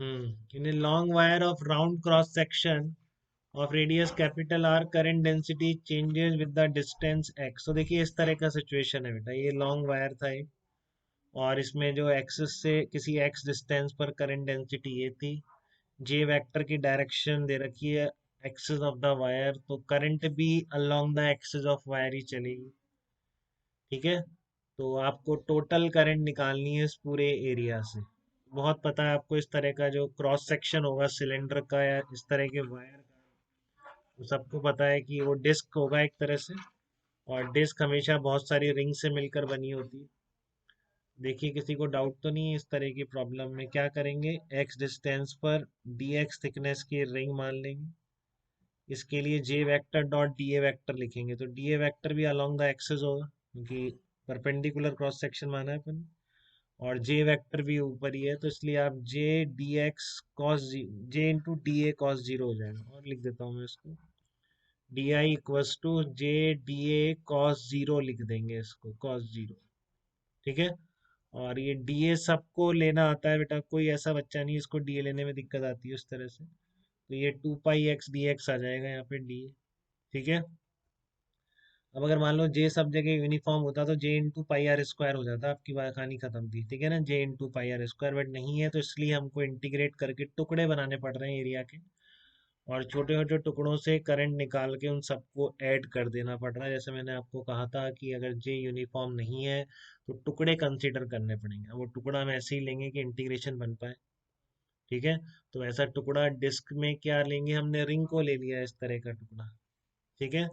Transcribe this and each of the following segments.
In a long wire of round cross section of radius capital R current density changes with the distance x. तो देखिए इस तरह का situation है बेटा, ये लॉन्ग वायर था एक, और इसमें जो एक्सिस से किसी एक्स डिस्टेंस पर करंट डेंसिटी ये थी, जे वेक्टर की डायरेक्शन दे रखी है एक्सिस ऑफ द वायर, तो करंट भी along the axis of wire ही चलेगी। ठीक है, तो आपको टोटल करंट निकालनी है इस पूरे एरिया से। बहुत पता है आपको, इस तरह का जो क्रॉस सेक्शन होगा सिलेंडर का या इस तरह के वायर का, तो सबको पता है कि वो डिस्क होगा एक तरह से, और डिस्क हमेशा बहुत सारी रिंग से मिलकर बनी होती है। देखिए किसी को डाउट तो नहीं है इस तरह की प्रॉब्लम में? क्या करेंगे, एक्स डिस्टेंस पर डी एक्स थिकनेस की रिंग मान लेंगे। इसके लिए J vector dot d A vector लिखेंगे, तो डी ए वेक्टर भी अलोंग द एक्सिस होगा क्योंकि परपेंडिकुलर क्रॉस सेक्शन माना है अपन, और जे वेक्टर भी ऊपर ही है, तो इसलिए आप J d x cos J into d A cos zero हो जाएगा। और लिख देता हूँ मैं इसको, d I equals to J d A cos zero लिख देंगे इसको, कॉस जीरो। ठीक है, और ये डीए सबको लेना आता है बेटा, कोई ऐसा बच्चा नहीं इसको डीए लेने में दिक्कत आती है उस तरह से। तो ये two pi x d x आ जाएगा यहाँ पे डीए। ठीक है, अब अगर मान लो जे सब जगह यूनिफॉर्म होता तो J into pi r square हो जाता, आपकी बात कहानी खत्म थी। ठीक है ना, J into pi r square, but नहीं है, तो इसलिए हमको इंटीग्रेट करके टुकड़े बनाने पड़ रहे हैं एरिया के, और छोटे छोटे टुकड़ों से करंट निकाल के उन सबको ऐड कर देना पड़ रहा है। जैसे मैंने आपको कहा था कि अगर जे यूनिफॉर्म नहीं है तो टुकड़े कंसीडर करने पड़ेंगे, अब वो टुकड़ा हम ऐसे ही लेंगे कि इंटीग्रेशन बन पाए। ठीक है, तो ऐसा टुकड़ा डिस्क में क्या लेंगे, हमने रिंग को ले लिया इस तरह का टुकड़ा। ठीक है,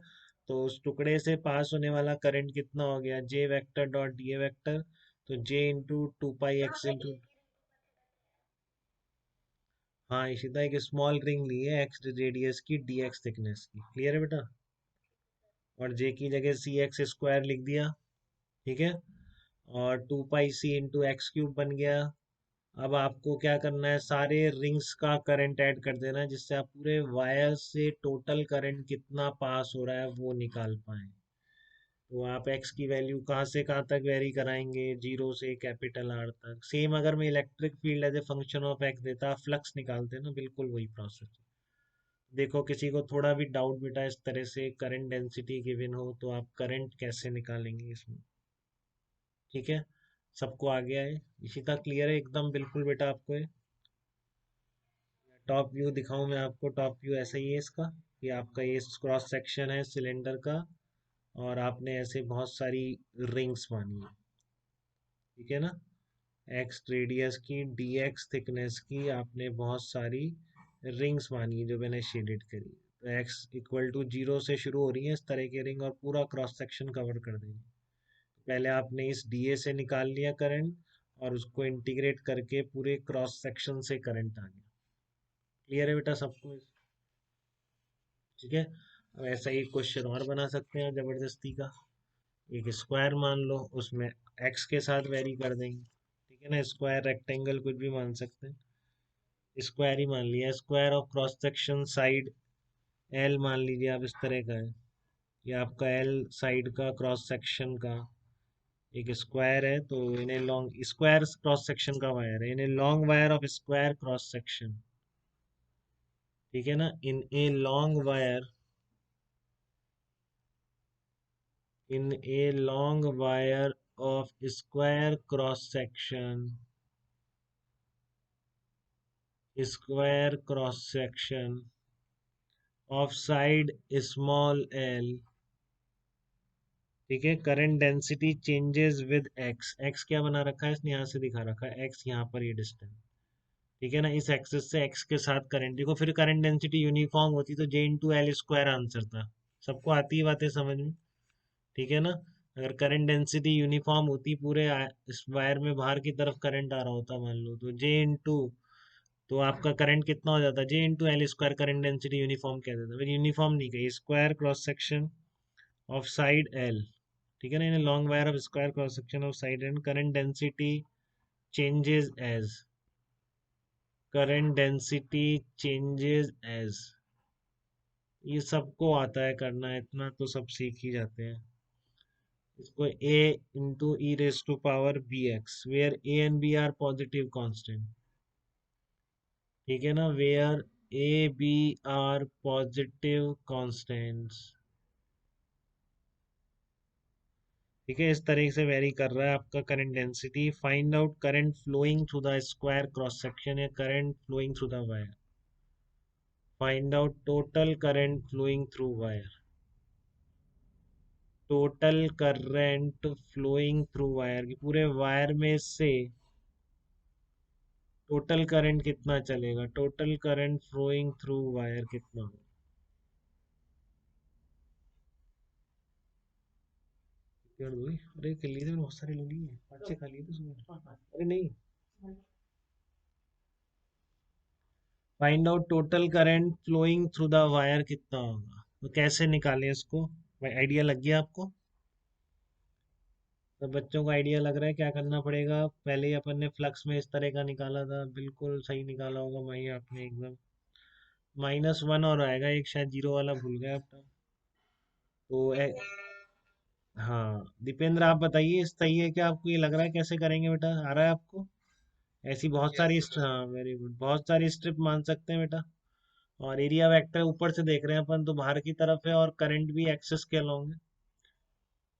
तो उस टुकड़े से पास होने वाला करंट कितना हो गया, J vector dot d A vector, तो J into two pi x into, हाँ इशिता, एक स्मॉल रिंग ली है एक्स रेडियस की डी एक्स थिकनेस की। क्लियर है बेटा, और जे की जगह सी एक्स स्क्वायर लिख दिया। ठीक है, और two pi C into x cube बन गया। अब आपको क्या करना है, सारे रिंग्स का करंट ऐड कर देना है, जिससे आप पूरे वायर से टोटल करंट कितना पास हो रहा है वो निकाल पाए। तो आप एक्स की वैल्यू कहाँ से कहाँ तक वेरी कराएंगे, जीरो से कैपिटल आर तक। सेम अगर मैं electric field as a function of x देता, फ्लक्स निकालते ना, बिल्कुल वही प्रोसेस। देखो किसी को थोड़ा भी डाउट बेटा इस तरह से करंट डेंसिटी गिवन हो तो आप करंट कैसे निकालेंगे इसमें? ठीक है, सबको आ गया है? इसी तक क्लियर है एकदम बिल्कुल बेटा आपको है? टॉप व्यू दिखाऊं मैं आपको, टॉप व्यू ऐसा ही है इसका, कि आपका ये क्रॉस सेक्शन है सिलेंडर का, और आपने ऐसे बहुत सारी रिंग्स मानी है। ठीक है ना, एक्स रेडियस की डी एक्स थिकनेस की आपने बहुत सारी रिंग्स मानी है जो मैंने शेडेड करी। तो एक्स इक्वल टू जीरो से शुरू हो रही है इस तरह की रिंग, और पूरा क्रॉस सेक्शन कवर कर देंगे। पहले आपने इस डीए से निकाल लिया करंट, और उसको इंटीग्रेट करके पूरे क्रॉस सेक्शन से करंट आ गया। क्लियर है बेटा सबको? ठीक है, अब ऐसा ही क्वेश्चन और बना सकते हैं जबरदस्ती का। एक स्क्वायर मान लो, उसमें एक्स के साथ वेरी कर देंगे। ठीक है ना, स्क्वायर रेक्टेंगल कुछ भी मान सकते हैं, स्क्वायर ही मान लिया। Square of cross section side L मान लीजिए आप, इस तरह का है, ये आपका एल साइड का क्रॉस सेक्शन का एक स्क्वायर है। तो इन्हें लॉन्ग स्क्वायर क्रॉस सेक्शन का वायर है, इन्हें long wire of square cross section. ठीक है ना, in a long wire, in a long wire of square cross section, of side small l। ठीक है, current density changes with x, x क्या बना रखा है इसने, यहाँ से दिखा रखा है एक्स, यहाँ पर ये डिस्टेंस। ठीक है ना, इस एक्सिस से एक्स के साथ करंट, देखो फिर करंट डेंसिटी यूनिफॉर्म होती तो J into L square answer था। सबको आती है बातें समझ में? ठीक है ना, अगर करंट डेंसिटी यूनिफॉर्म होती, पूरे इस वायर में बाहर की तरफ करंट आ रहा होता मान लो, तो जे इंटू, तो आपका करंट कितना हो जाता, J into L square, current density uniform कह देता, फिर यूनिफॉर्म नहीं कही, square cross section of side L. ठीक है ना, in long wire of square cross section of side and current density changes as, current density changes as, ये सबको आता है करना, इतना तो सब सीख ही जाते हैं। इसको a into e raise to power b x, where a and b are positive constant. ठीक है ना, where a b are positive constants. ठीक है, इस तरीके से वेरी कर रहा है आपका current density. Find out current flowing through the square cross section या current flowing through the wire. Find out total current flowing through wire. Total current flowing through wire की पूरे वायर में से टोटल करंट कितना चलेगा, total current flowing through wire कितना होगा। पेड़ दो अरे कर लिए थे मैंने, बहुत सारे ले लिए, 5-6 खा लिए थे सुबह। अरे नहीं, find out total current flowing through the wire कितना होगा, तो कैसे निकालें इसको। भाई आइडिया लग गया आपको। तो बच्चों को आइडिया लग रहा है क्या करना पड़ेगा। पहले ही अपन ने फ्लक्स में इस तरह का निकाला था, बिल्कुल सही निकाला होगा भाई आपने एकदम। -1 और आएगा एक, शायद जीरो वाला भूल गया आपका। तो हाँ दीपेंद्र आप बताइए, सही है क्या आपको, ये लग रहा है कैसे करेंगे बेटा, आ रहा है आपको। ऐसी बहुत सारी हाँ वेरी गुड, बहुत सारी स्ट्रिप मान सकते हैं बेटा। और एरिया वेक्टर ऊपर से देख रहे हैं अपन तो बाहर की तरफ है, और करंट भी एक्सेस के अलॉन्ग है।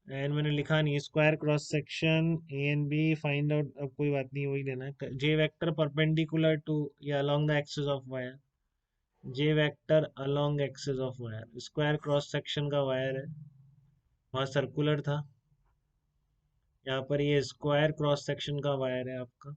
एंड मैंने लिखा नहीं, square cross section a and b find out, अब कोई बात नहीं वही लेना है। जे वेक्टर परपेंडिकुलर टू या along the axis of wire. J vector along axis of wire, square cross section का वायर है, वहाँ सर्कुलर था, यहाँ पर ये स्क्वायर क्रॉस सेक्शन का वायर है आपका।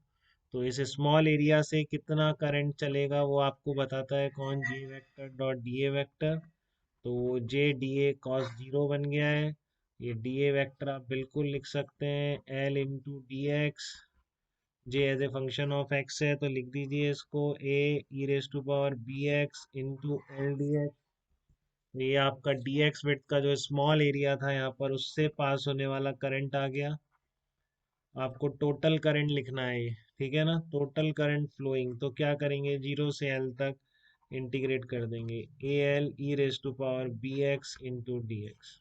तो इस स्मॉल एरिया से कितना करंट चलेगा वो आपको बताता है कौन, J vector dot d A vector. तो J d A cos zero बन गया है। ये डी ए वेक्टर आप बिल्कुल लिख सकते हैं L into d x. J as a function of x है तो लिख दीजिए इसको a e raise to power b x into L d x. ये आपका डी एक्स बिट का जो स्मॉल एरिया था यहाँ पर, उससे पास होने वाला करंट आ गया। आपको टोटल करंट लिखना है ये, ठीक है ना, टोटल करंट फ्लोइंग। तो क्या करेंगे, 0 से L तक इंटीग्रेट कर देंगे, a l e raise to power b x into d x.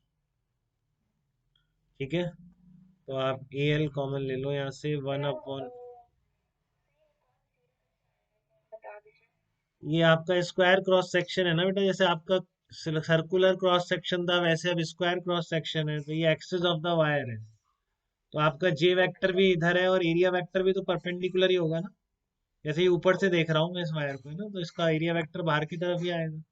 ठीक है, तो आप ए एल कॉमन ले लो यहाँ से, 1/, ये आपका स्क्वायर क्रॉस सेक्शन है ना बेटा, जैसे आपका सर्कुलर क्रॉस सेक्शन था वैसे अब स्क्वायर क्रॉस सेक्शन है, तो ये एक्सिस ऑफ द वायर है। तो आपका जे वेक्टर भी इधर है और एरिया वेक्टर भी तो परपेंडिकुलर ही होगा ना। जैसे ही ऊपर से देख रहा हूँ मैं इस वायर को ना, तो इसका एरिया वेक्टर बाहर की तरफ ही आएगा,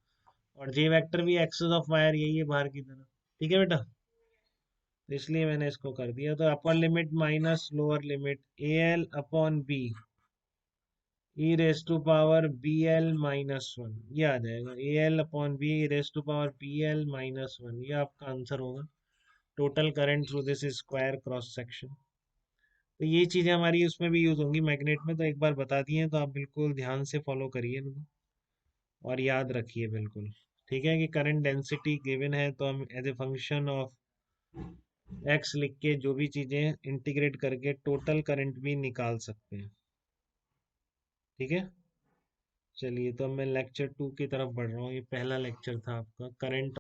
और जे वेक्टर भी एक्सिस ऑफ वायर यही है बाहर की तरफ। ठीक है बेटा, तो इसलिए मैंने इसको कर दिया। तो upper limit minus lower limit a l upon b e raise to power b l -1, ये आ जाएगा, a l upon b raise to power b l -1, ये आपका आंसर होगा, total current through this square cross section. तो ये चीज़ें हमारी उसमें भी यूज़ होंगी मैग्नेट में, तो एक बार बता दिए, तो आप बिल्कुल ध्यान से फॉलो करिए इनको और याद रखिए बिल्कुल। ठीक है, कि करंट डेंसिटी गिवन है तो हम as a function of x लिख के जो भी चीज़ें इंटीग्रेट करके टोटल करंट भी निकाल सकते हैं। ठीक है, चलिए तो अब मैं लेक्चर 2 की तरफ बढ़ रहा हूँ। ये पहला लेक्चर था आपका करंट